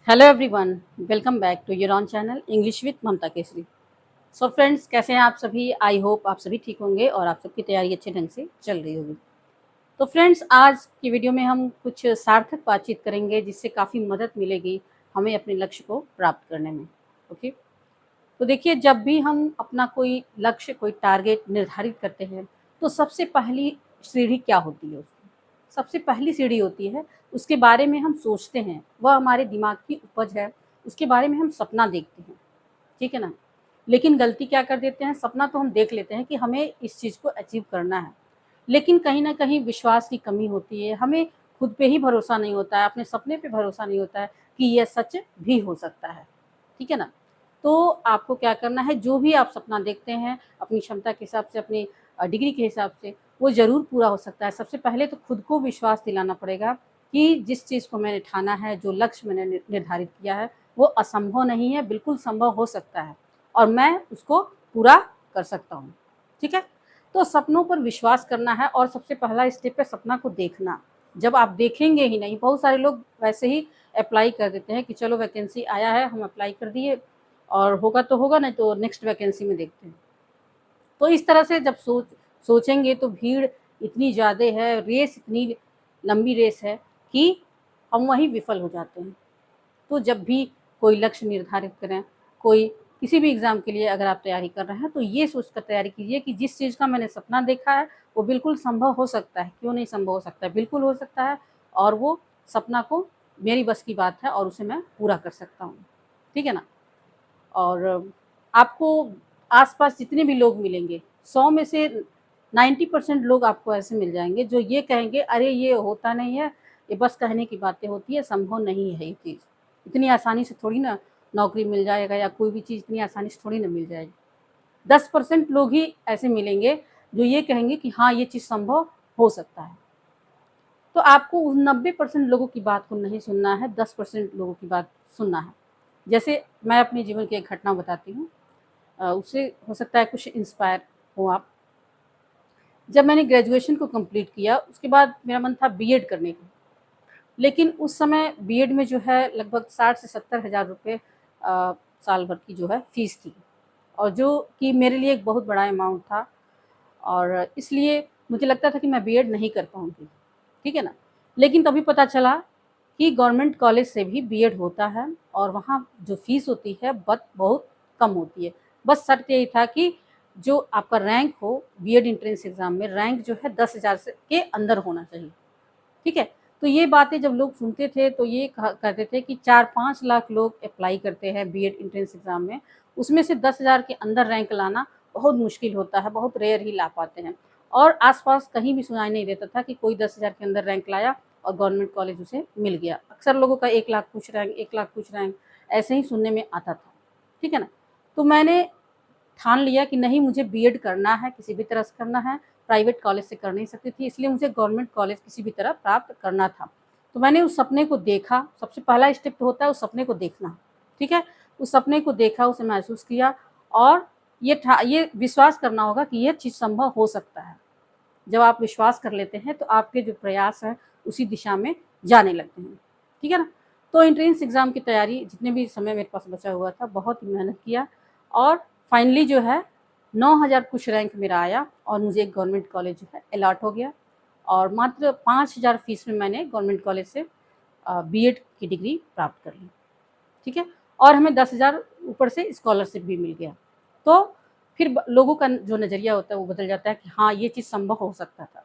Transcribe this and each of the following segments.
Hello everyone, welcome back to your own channel English with Mamta Kesari. So friends, कैसे हैं आप सभी? आई होप आप सभी ठीक होंगे और आप सबकी तैयारी अच्छे ढंग से चल रही होगी। तो फ्रेंड्स, आज की वीडियो में हम कुछ सार्थक बातचीत करेंगे जिससे काफ़ी मदद मिलेगी हमें अपने लक्ष्य को प्राप्त करने में। ओके, तो देखिए, जब भी हम अपना कोई लक्ष्य, कोई टारगेट निर्धारित करते हैं तो सबसे पहली सीढ़ी क्या होती है? उसकी सबसे पहली सीढ़ी होती है, उसके बारे में हम सोचते हैं, वह हमारे दिमाग की उपज है। उसके बारे में हम सपना देखते हैं, ठीक है ना? लेकिन गलती क्या कर देते हैं, सपना तो हम देख लेते हैं कि हमें इस चीज़ को अचीव करना है, लेकिन कहीं न कहीं विश्वास की कमी होती है। हमें खुद पे ही भरोसा नहीं होता है, अपने सपने पे भरोसा नहीं होता है कि यह सच भी हो सकता है, ठीक है ना? तो आपको क्या करना है, जो भी आप सपना देखते हैं, अपनी क्षमता के हिसाब से, अपनी डिग्री के हिसाब से, वो ज़रूर पूरा हो सकता है। सबसे पहले तो खुद को विश्वास दिलाना पड़ेगा कि जिस चीज़ को मैंने ठाना है, जो लक्ष्य मैंने निर्धारित किया है, वो असंभव नहीं है, बिल्कुल संभव हो सकता है और मैं उसको पूरा कर सकता हूँ, ठीक है? तो सपनों पर विश्वास करना है और सबसे पहला स्टेप है सपना को देखना। जब आप देखेंगे ही नहीं, बहुत सारे लोग वैसे ही अप्लाई कर देते हैं कि चलो वैकेंसी आया है, हम अप्लाई कर दिए और होगा तो होगा, नहीं तो नेक्स्ट वैकेंसी में देखते हैं। तो इस तरह से जब सोचेंगे तो भीड़ इतनी ज़्यादा है, रेस इतनी लंबी रेस है कि हम वहीं विफल हो जाते हैं। तो जब भी कोई लक्ष्य निर्धारित करें, कोई किसी भी एग्ज़ाम के लिए अगर आप तैयारी कर रहे हैं, तो ये सोचकर तैयारी कीजिए कि जिस चीज़ का मैंने सपना देखा है, वो बिल्कुल संभव हो सकता है। क्यों नहीं संभव हो सकता है? बिल्कुल हो सकता है और वो सपना को मेरी बस की बात है और उसे मैं पूरा कर सकता हूँ। ठीक है ना? और आपको आस-पास जितने भी लोग मिलेंगे, 100 में से 90% लोग आपको ऐसे मिल जाएँगे जो ये कहेंगे, अरे ये होता नहीं है, ये बस कहने की बातें होती है, संभव नहीं है ये चीज़। इतनी आसानी से थोड़ी ना नौकरी मिल जाएगा या कोई भी चीज़ इतनी आसानी से थोड़ी ना मिल जाएगी। 10% लोग ही ऐसे मिलेंगे जो ये कहेंगे कि हाँ, ये चीज़ संभव हो सकता है। तो आपको उन 90% लोगों की बात को नहीं सुनना है, 10% लोगों की बात सुनना है। जैसे मैं अपने जीवन की एक घटना बताती हूँ, उससे हो सकता है कुछ इंस्पायर हो आप। जब मैंने ग्रेजुएशन को कंप्लीट किया, उसके बाद मेरा मन था बीएड करने का। लेकिन उस समय बीएड में जो है लगभग 60 से 70 हज़ार रुपए साल भर की जो है फ़ीस थी और जो कि मेरे लिए एक बहुत बड़ा अमाउंट था और इसलिए मुझे लगता था कि मैं बीएड नहीं कर पाऊँगी, ठीक है ना? लेकिन तभी पता चला कि गवर्नमेंट कॉलेज से भी बीएड होता है और वहाँ जो फ़ीस होती है बट बहुत कम होती है। बस शर्त यही था कि जो आपका रैंक हो, बीएड एंट्रेंस एग्ज़ाम में रैंक जो है 10,000 से के अंदर होना चाहिए, ठीक है? तो ये बातें जब लोग सुनते थे तो ये कहते थे कि 4-5 लाख लोग अप्लाई करते हैं बीएड एंट्रेंस एग्ज़ाम में, उसमें से 10,000 के अंदर रैंक लाना बहुत मुश्किल होता है, बहुत रेयर ही ला पाते हैं। और आस-पास कहीं भी सुनाई नहीं देता था कि कोई 10,000 के अंदर रैंक लाया और गवर्नमेंट कॉलेज उसे मिल गया। अक्सर लोगों का 1 लाख कुछ रैंक, 1 लाख कुछ रैंक, ऐसे ही सुनने में आता था, ठीक है ना? तो मैंने ठान लिया कि नहीं, मुझे बीएड करना है, किसी भी तरह से करना है, प्राइवेट कॉलेज से कर नहीं सकती थी, इसलिए मुझे गवर्नमेंट कॉलेज किसी भी तरह प्राप्त करना था। तो मैंने उस सपने को देखा, सबसे पहला स्टेप तो होता है उस सपने को देखना, ठीक है? उस सपने को देखा, उसे महसूस किया और ये विश्वास करना होगा कि ये चीज़ संभव हो सकता है। जब आप विश्वास कर लेते हैं, तो आपके जो प्रयास हैं, उसी दिशा में जाने लगते हैं, ठीक है ना? तो एंट्रेंस एग्ज़ाम की तैयारी जितने भी समय मेरे पास बचा हुआ था, बहुत मेहनत किया और फाइनली जो है 9,000 कुछ रैंक मेरा आया और मुझे एक गवर्नमेंट कॉलेज जो है अलॉट हो गया और मात्र 5,000 फीस में मैंने गवर्नमेंट कॉलेज से बीएड की डिग्री प्राप्त कर ली, ठीक है? और हमें 10,000 ऊपर से स्कॉलरशिप भी मिल गया। तो फिर लोगों का जो नज़रिया होता है वो बदल जाता है कि हाँ, ये चीज़ संभव हो सकता था।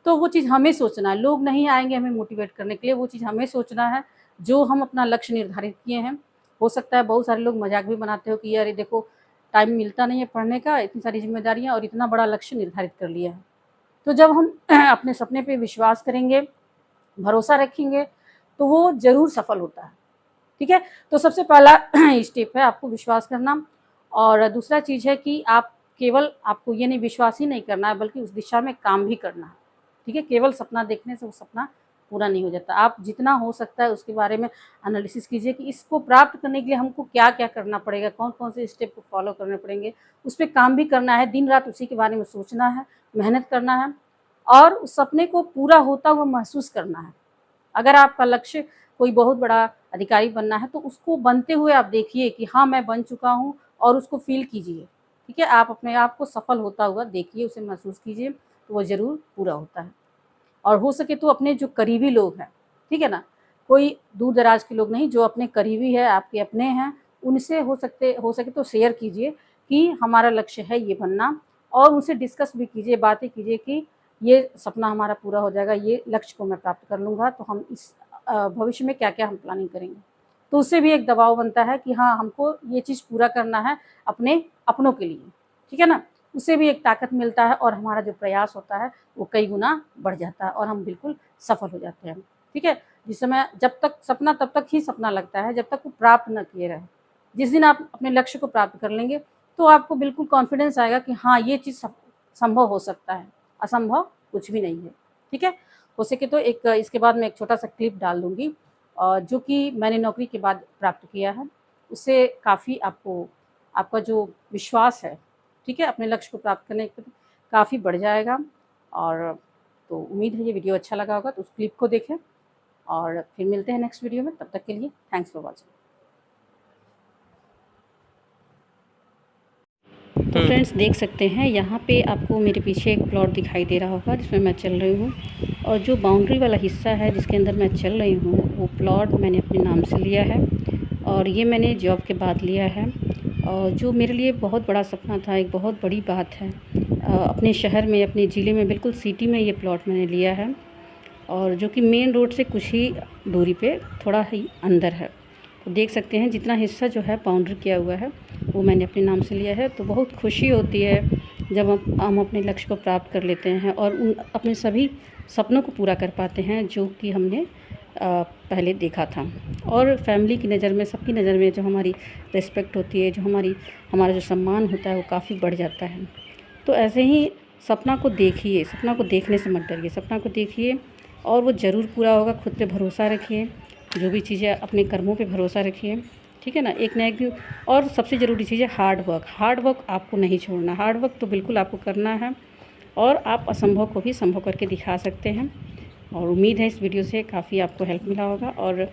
तो वो चीज़ हमें सोचना है, लोग नहीं आएँगे हमें मोटिवेट करने के लिए, वो चीज़ हमें सोचना है, जो हम अपना लक्ष्य निर्धारित किए हैं। हो सकता है बहुत सारे लोग मज़ाक भी बनाते हो कि अरे देखो, टाइम मिलता नहीं है पढ़ने का, इतनी सारी ज़िम्मेदारियाँ और इतना बड़ा लक्ष्य निर्धारित कर लिया है। तो जब हम अपने सपने पे विश्वास करेंगे, भरोसा रखेंगे, तो वो ज़रूर सफल होता है, ठीक है? तो सबसे पहला स्टेप है आपको विश्वास करना और दूसरा चीज़ है कि आप केवल आपको ये नहीं, विश्वास ही नहीं करना है बल्कि उस दिशा में काम भी करना है, ठीक है? केवल सपना देखने से वो सपना पूरा नहीं हो जाता। आप जितना हो सकता है उसके बारे में एनालिसिस कीजिए कि इसको प्राप्त करने के लिए हमको क्या-क्या करना पड़ेगा, कौन-कौन से स्टेप को फॉलो करने पड़ेंगे, उस पे काम भी करना है, दिन-रात उसी के बारे में सोचना है, मेहनत करना है और उस सपने को पूरा होता हुआ महसूस करना है। अगर आपका लक्ष्य कोई बहुत बड़ा अधिकारी बनना है तो उसको बनते हुए आप देखिए कि हाँ मैं बन चुका हूँ, और उसको फ़ील कीजिए। ठीक है, आप अपने आप को सफल होता हुआ देखिए, उसे महसूस कीजिए, तो वो ज़रूर पूरा होता है। और हो सके तो अपने जो करीबी लोग हैं, ठीक है ना, कोई दूर दराज के लोग नहीं, जो अपने करीबी है, आपके अपने हैं, उनसे हो सके तो शेयर कीजिए कि हमारा लक्ष्य है ये बनना, और उनसे डिस्कस भी कीजिए, बातें कीजिए कि ये सपना हमारा पूरा हो जाएगा, ये लक्ष्य को मैं प्राप्त कर लूँगा, तो हम इस भविष्य में क्या-क्या हम प्लानिंग करेंगे। तो उससे भी एक दबाव बनता है कि हाँ, हमको ये चीज़ पूरा करना है अपने अपनों के लिए, ठीक है ना? उससे भी एक ताकत मिलता है, और हमारा जो प्रयास होता है वो कई गुना बढ़ जाता है, और हम बिल्कुल सफल हो जाते हैं, ठीक है? जिस समय जब तक सपना तब तक ही सपना लगता है जब तक वो प्राप्त न किए रहे। जिस दिन आप अपने लक्ष्य को प्राप्त कर लेंगे, तो आपको बिल्कुल कॉन्फिडेंस आएगा कि हाँ, ये चीज़ संभव हो सकता है, असंभव कुछ भी नहीं है, ठीक है? हो सके तो एक इसके बाद मैं एक छोटा-सा क्लिप डाल दूँगी, जो कि मैंने नौकरी के बाद प्राप्त किया है। उससे काफ़ी आपको आपका जो विश्वास है, ठीक है, अपने लक्ष्य को प्राप्त करने के प्रति काफ़ी बढ़ जाएगा। और तो उम्मीद है ये वीडियो अच्छा लगा होगा, तो उस क्लिप को देखें, और फिर मिलते हैं नेक्स्ट वीडियो में। तब तक के लिए थैंक्स फॉर वॉचिंग। तो फ्रेंड्स देख सकते हैं यहाँ पे आपको मेरे पीछे एक प्लॉट दिखाई दे रहा होगा जिसमें मैं चल रही हूँ, और जो बाउंड्री वाला हिस्सा है जिसके अंदर मैं चल रही हूँ, वो प्लॉट मैंने अपने नाम से लिया है, और ये मैंने जॉब के बाद लिया है। और जो मेरे लिए बहुत बड़ा सपना था, एक बहुत बड़ी बात है, अपने शहर में, अपने ज़िले में, बिल्कुल सिटी में ये प्लॉट मैंने लिया है, और जो कि मेन रोड से कुछ ही दूरी पे थोड़ा ही अंदर है। तो देख सकते हैं जितना हिस्सा जो है बाउंड्री किया हुआ है वो मैंने अपने नाम से लिया है। तो बहुत खुशी होती है जब हम अपने लक्ष्य को प्राप्त कर लेते हैं, और उन अपने सभी सपनों को पूरा कर पाते हैं जो कि हमने पहले देखा था। और फैमिली की नज़र में, सबकी नज़र में जो हमारी रिस्पेक्ट होती है, जो हमारा जो सम्मान होता है, वो काफ़ी बढ़ जाता है। तो ऐसे ही सपना को देखिए, सपना को देखने से मत डरिए, सपना को देखिए और वो ज़रूर पूरा होगा। खुद पे भरोसा रखिए, जो भी चीज़ें, अपने कर्मों पे भरोसा रखिए, ठीक है ना। एक ना एक, और सबसे ज़रूरी चीज़ है हार्ड वर्क आपको नहीं छोड़ना। हार्ड वर्क तो बिल्कुल आपको करना है, और आप असंभव को भी संभव करके दिखा सकते हैं। और उम्मीद है इस वीडियो से काफ़ी आपको हेल्प मिला होगा, और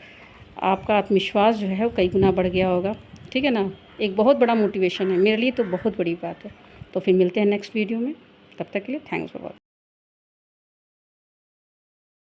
आपका आत्मविश्वास जो है वो कई गुना बढ़ गया होगा, ठीक है ना। एक बहुत बड़ा मोटिवेशन है मेरे लिए, तो बहुत बड़ी बात है। तो फिर मिलते हैं नेक्स्ट वीडियो में, तब तक के लिए थैंक्स फॉर वॉचिंग।